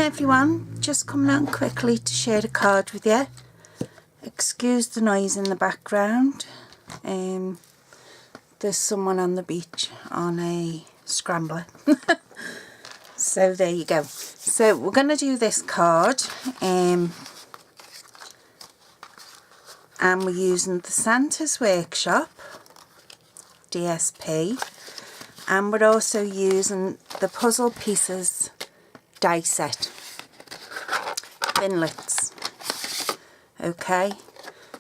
everyone, just coming on quickly to share a card with you. Excuse the noise in the background. There's someone on the beach on a scrambler. So there you go. So we're going to do this card, and we're using the Santa's Workshop DSP, and we're also using the Puzzle Pieces die set finlets. Okay,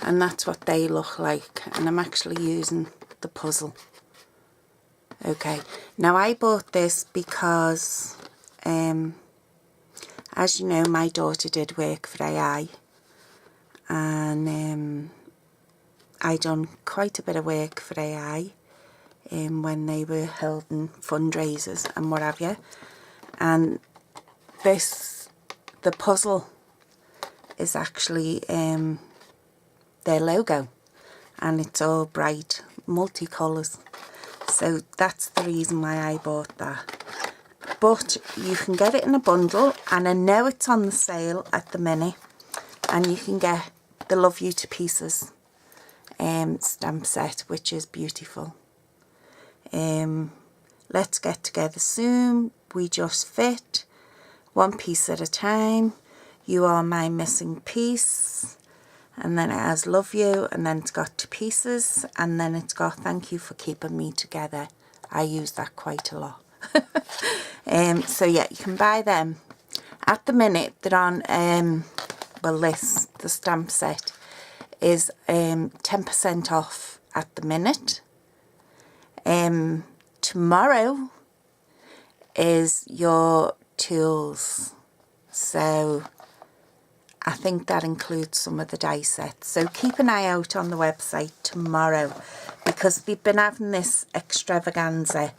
and that's what they look like, and I'm actually using the puzzle. Okay, now I bought this because as you know, my daughter did work for AI, and I done quite a bit of work for AI when they were holding fundraisers and what have you, and the puzzle is actually their logo, and it's all bright multicolours, so that's the reason why I bought that. But you can get it in a bundle, and I know it's on the sale at the minute, and you can get the Love You to Pieces stamp set, which is beautiful. Let's get together soon, we just fit, one piece at a time, you are my missing piece, and then it has Love You, and then it's got to pieces, and then it's got thank you for keeping me together. I use that quite a lot. So yeah, you can buy them. At the minute they're on, well, the stamp set is 10% off at the minute. Tomorrow is your tools, so I think that includes some of the die sets, so keep an eye out on the website tomorrow, because we've been having this extravaganza,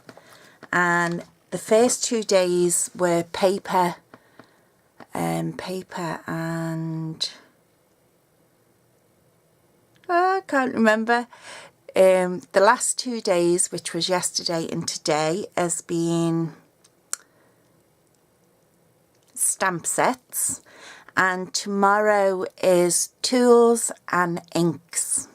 and the first 2 days were paper and I can't remember. The last 2 days, which was yesterday and today, has been stamp sets, and tomorrow is tools and inks.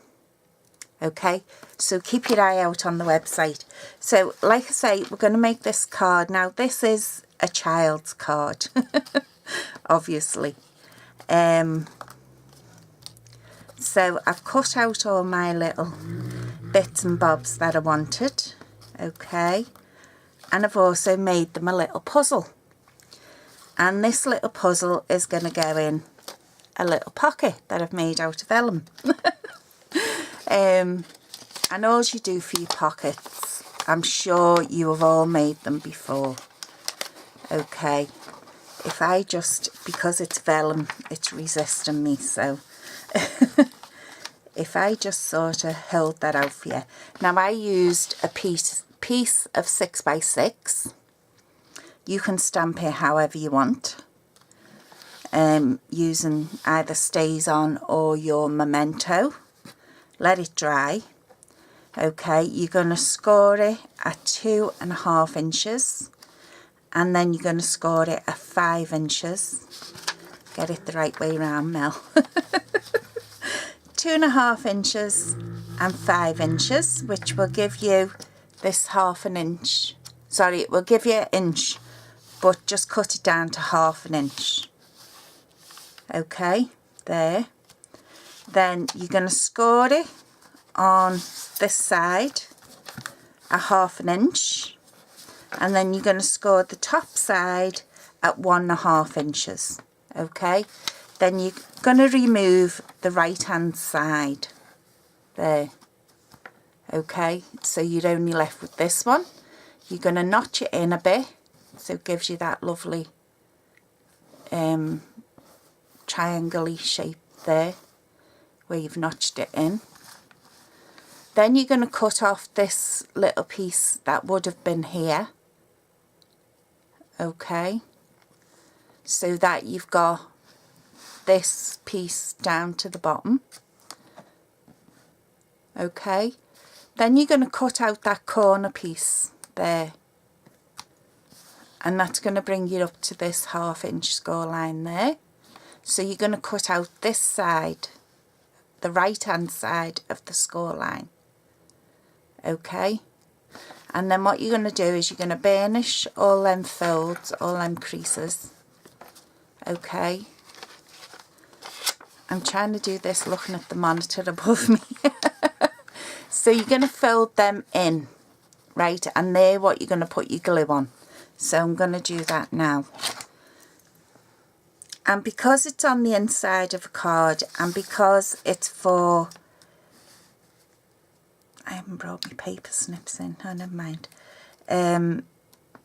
Okay, so keep your eye out on the website. So like I say, we're going to make this card. Now this is a child's card, obviously. So I've cut out all my little bits and bobs that I wanted. Okay, and I've also made them a little puzzle, and this little puzzle is going to go in a little pocket that I've made out of vellum. And all you do for your pockets, I'm sure you have all made them before. Okay, if I just, because it's vellum, it's resisting me, so if I just sort of hold that out for you. Now I used a piece of 6x6. You can stamp it however you want, using either stays on or your memento. Let it dry. Okay, you're going to score it at 2.5 inches, and then you're going to score it at 5 inches. Get it the right way round, Mel. 2.5 inches and 5 inches, which will give you this 1/2 inch. Sorry, it will give you 1 inch, but just cut it down to 1/2 inch. Okay, there. Then you're going to score it on this side at 1/2 inch, and then you're going to score the top side at 1.5 inches. Okay, then you're going to remove the right hand side there. Okay, so you're only left with this one. You're going to notch it in a bit, so it gives you that lovely triangle-y shape there where you've notched it in. Then you're going to cut off this little piece that would have been here. Okay, so that you've got this piece down to the bottom. Okay, then you're going to cut out that corner piece there. and that's going to bring you up to this 1/2 inch score line there. So you're going to cut out this side, the right hand side of the score line, okay? And then what you're going to do is you're going to burnish all them folds, all them creases, okay? I'm trying to do this looking at the monitor above me. So you're going to fold them in, right? And they're what you're going to put your glue on. So I'm going to do that now. And because it's on the inside of a card, and because it's for... I haven't brought my paper snips in, oh never mind.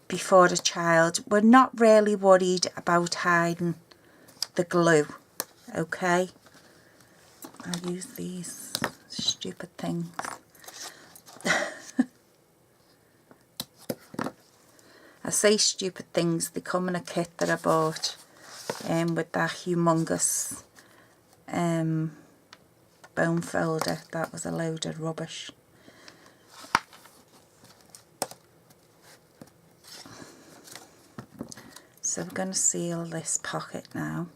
Before a child, we're not really worried about hiding the glue, okay? I'll use these stupid things. I say stupid things, they come in a kit that I bought with that humongous bone folder. That was a load of rubbish. So we're going to seal this pocket now.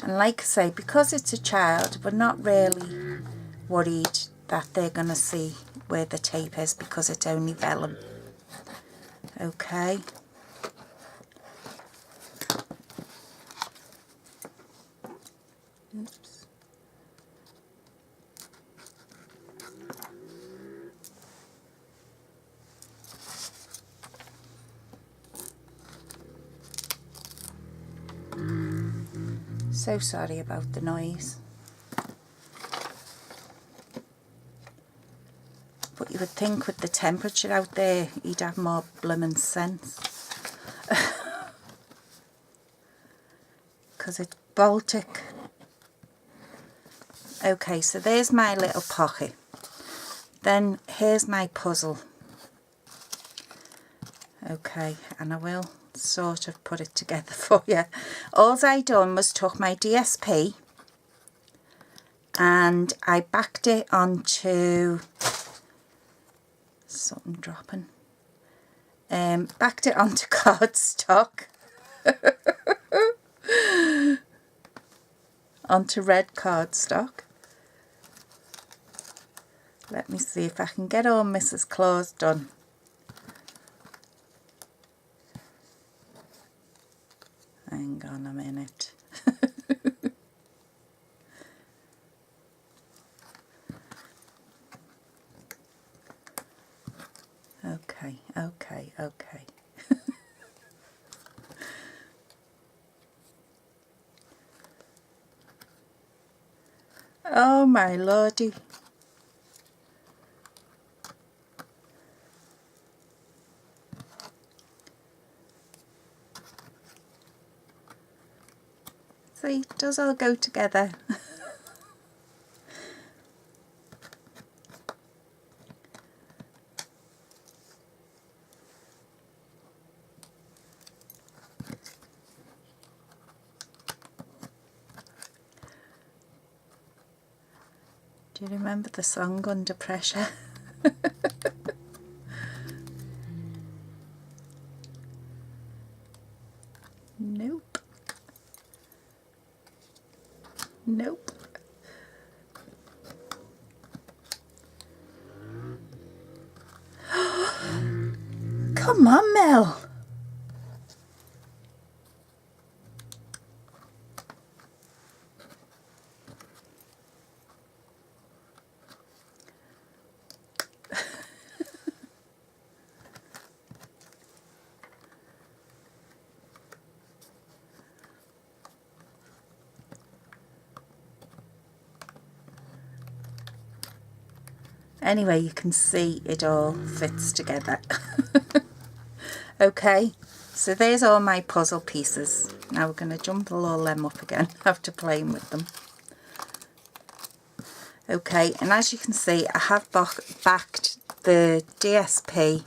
And like I say, because it's a child, we're not really worried that they're going to see where the tape is because it's only vellum. Okay. Oops. So sorry about the noise. But you would think with the temperature out there, you'd have more blooming sense. Because it's Baltic. Okay, so there's my little pocket. Then here's my puzzle. Okay, and I will sort of put it together for you. All I done was took my DSP and I backed it onto something dropping. Backed it onto cardstock. Onto red cardstock. Let me see if I can get all Mrs. Claus done. Hang on a minute. Okay. Oh my lordy. See, it does all go together. Do you remember the song Under Pressure? Nope. Nope. Come on, Mel. Anyway, you can see it all fits together. Okay, so there's all my puzzle pieces. Now we're going to jumble all them up again after playing with them. Okay, and as you can see, I have backed the DSP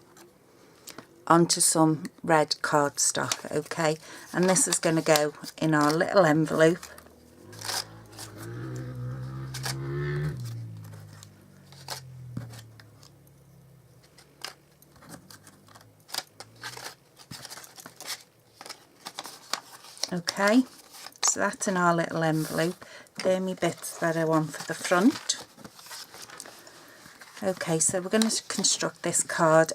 onto some red cardstock, okay, and this is going to go in our little envelope. Okay, so that's in our little envelope. They're my bits that I want for the front. Okay, so we're going to construct this card,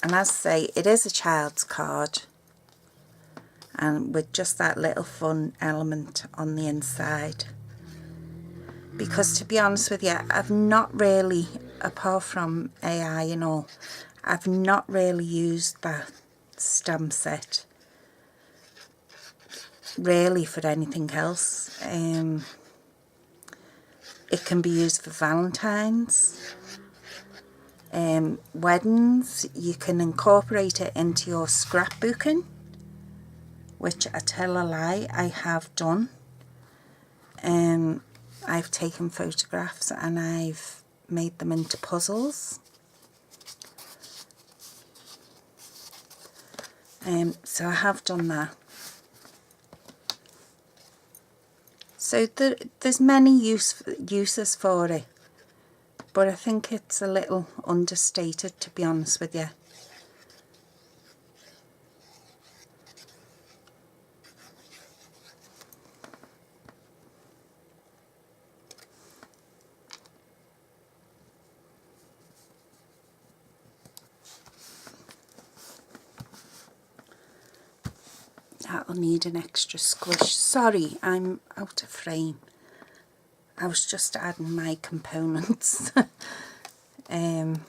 and as I say, it is a child's card, and with just that little fun element on the inside. Because to be honest with you, I've not really, apart from AI and all, I've not really used that stamp set really for anything else. It can be used for Valentine's, weddings. You can incorporate it into your scrapbooking, which I tell a lie, I have done. I've taken photographs and I've made them into puzzles. So I have done that. So there's many uses for it, but I think it's a little understated, to be honest with you. That'll need an extra squish. Sorry, I'm out of frame. I was just adding my components. Some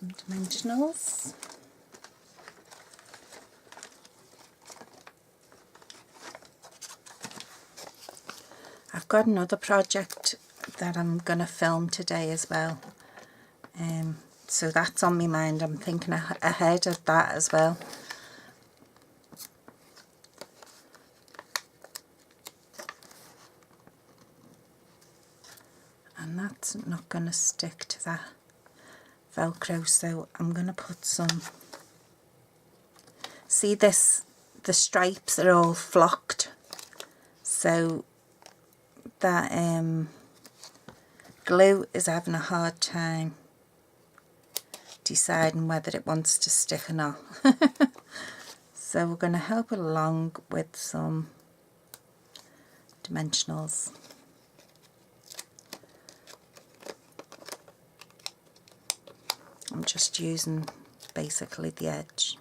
dimensionals. I've got another project that I'm going to film today as well. So that's on my mind. I'm thinking ahead of that as well. And that's not going to stick to that Velcro, so I'm going to put some, see this, the stripes are all flocked, so that glue is having a hard time deciding whether it wants to stick or not. So we're going to help it along with some dimensionals. I'm just using basically the edge.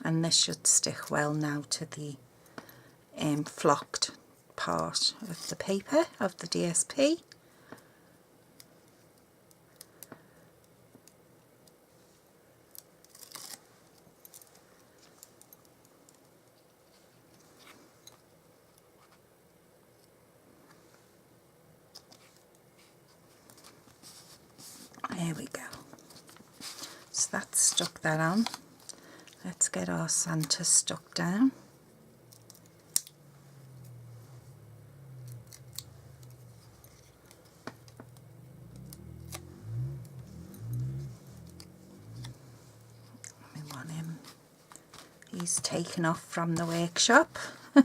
And this should stick well now to the flocked part of the paper, of the DSP. There we go. So that's stuck that on. Let's get our Santa stuck down. We want him. He's taken off from the workshop. I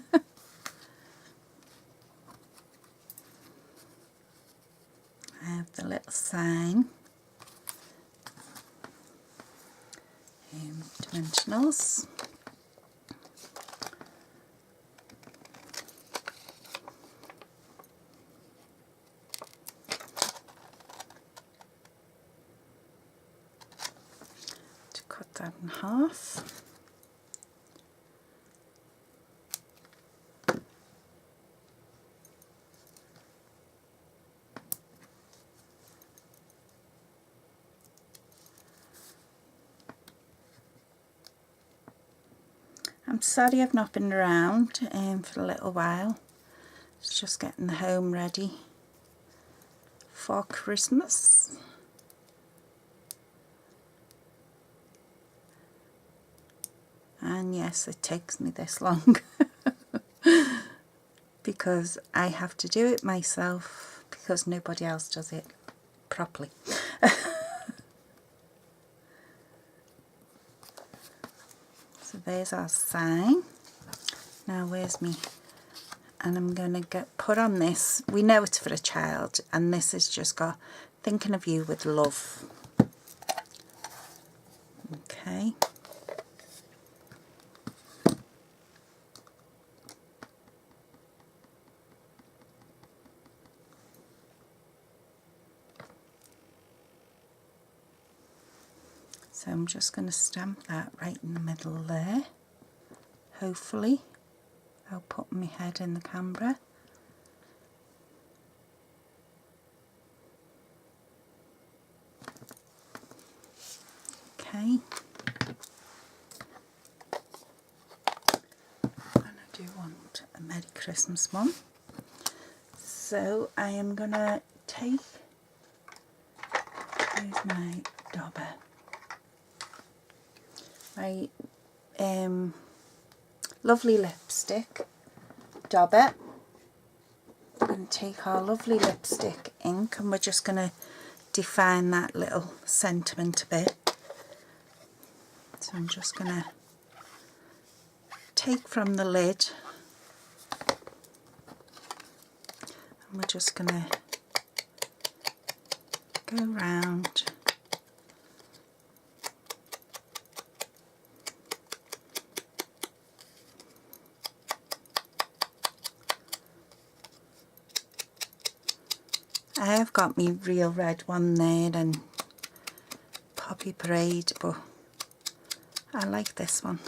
have the little sign. Dimensionals. To cut that in half. I'm sorry I've not been around for a little while. It's just getting the home ready for Christmas. And yes, it takes me this long because I have to do it myself because nobody else does it properly. So there's our sign. Now where's me? And I'm going to get put on this. We know it's for a child, and this has just got thinking of you with love. Okay. So I'm just going to stamp that right in the middle there. Hopefully I'll put my head in the camera. Okay. And I do want a Merry Christmas one. So I am going to take, here's my dauber, my lovely lipstick dauber. We're going to take our lovely lipstick ink and we're just going to define that little sentiment a bit. So I'm just going to take from the lid and we're just going to go round. I have got me real red one there and Poppy Parade, but I like this one.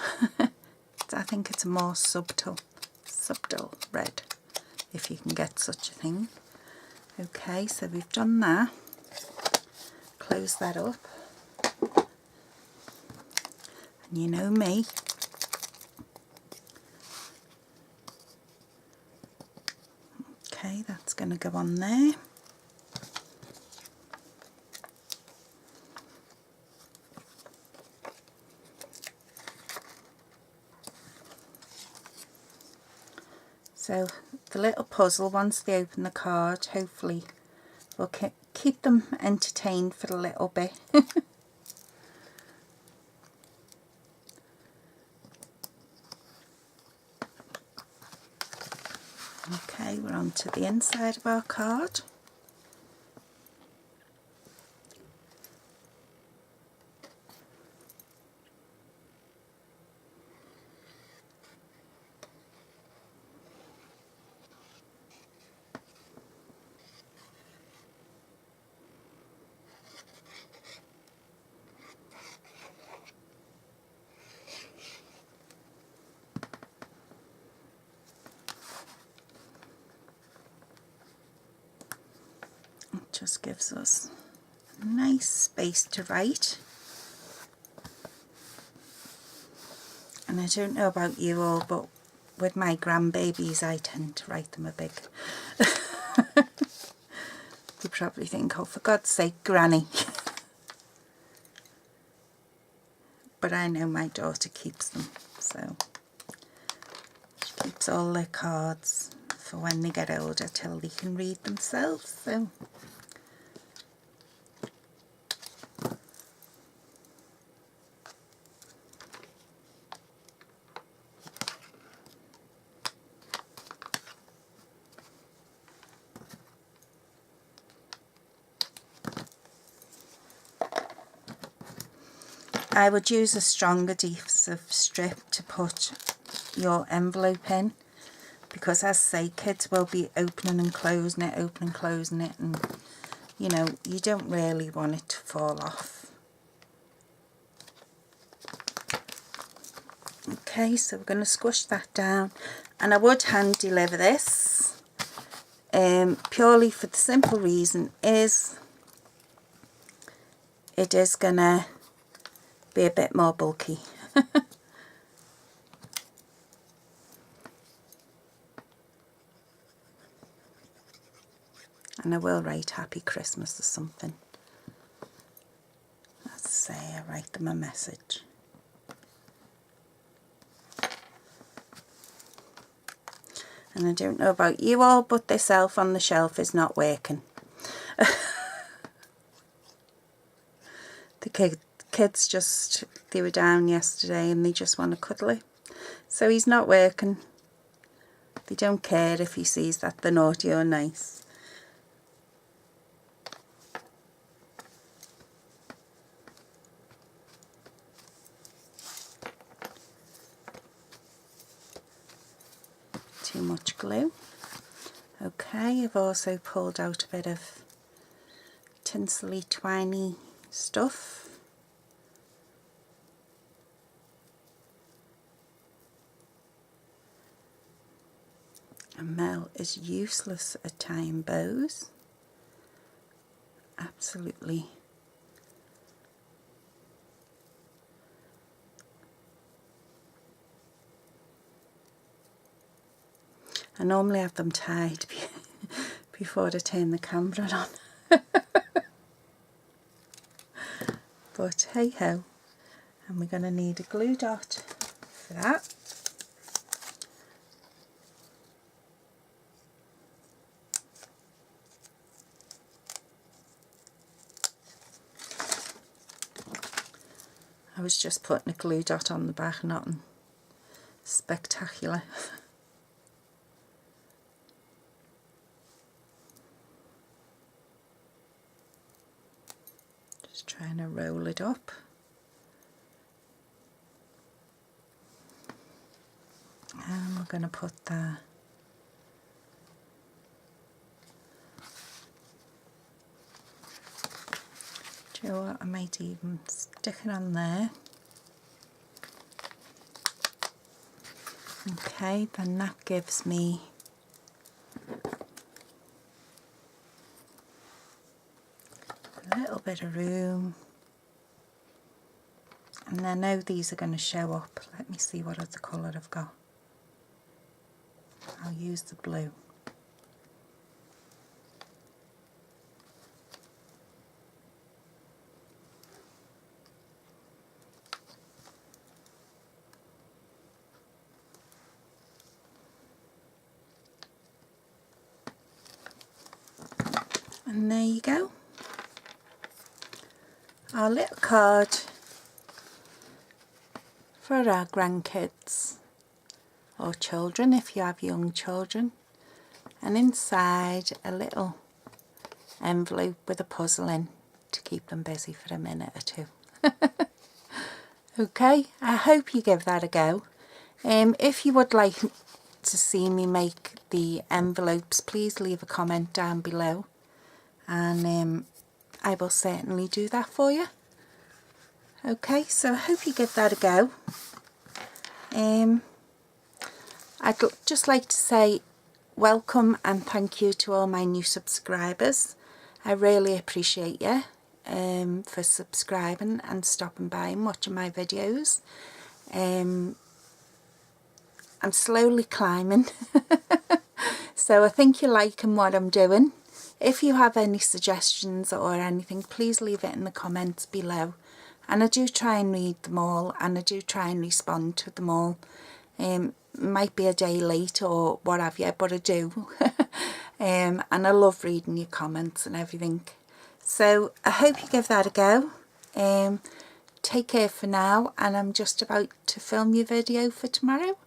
I think it's a more subtle red, if you can get such a thing. Okay, so we've done that. Close that up. And you know me. Okay, that's going to go on there. So the little puzzle, once they open the card, hopefully will keep them entertained for a little bit. Okay, we're on to the inside of our card. Just gives us a nice space to write. And I don't know about you all, but with my grandbabies I tend to write them a big. You probably think, oh, for God's sake, Granny. But I know my daughter keeps them, so she keeps all their cards for when they get older till they can read themselves. So I would use a stronger adhesive strip to put your envelope in, because as I say, kids will be opening and closing it, and you know, you don't really want it to fall off. Okay, so we're going to squish that down, and I would hand deliver this purely for the simple reason is it is going to be a bit more bulky. And I will write Happy Christmas or something. Let's say I write them a message. And I don't know about you all, but this elf on the shelf is not working. The kids they were down yesterday and they just want to cuddle it. So he's not working. They don't care if he sees that they're naughty or nice. Too much glue. Okay, I've also pulled out a bit of tinsely twiny stuff. And Mel is useless at tying bows. Absolutely. I normally have them tied before I turn the camera on. But hey ho. And we're going to need a glue dot for that. I was just putting a glue dot on the back, nothing spectacular. Just trying to roll it up. And we're going to put the do you know what, I might even stick it on there. Okay, then that gives me a little bit of room. And I know these are going to show up. Let me see what other colour I've got. I'll use the blue. And there you go. Our little card for our grandkids or children if you have young children. And inside a little envelope with a puzzle in to keep them busy for a minute or two. Okay, I hope you give that a go. If you would like to see me make the envelopes, please leave a comment down below. And I will certainly do that for you. Okay, so I hope you give that a go. I'd just like to say welcome and thank you to all my new subscribers. I really appreciate you for subscribing and stopping by and watching my videos. I'm slowly climbing, so I think you're liking what I'm doing. If you have any suggestions or anything, please leave it in the comments below. And I do try and read them all, and I do try and respond to them all. Might be a day late or what have you, but I do. And I love reading your comments and everything. So I hope you give that a go. Take care for now, and I'm just about to film your video for tomorrow.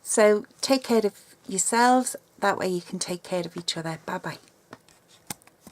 So take care of yourselves, that way you can take care of each other. Bye bye.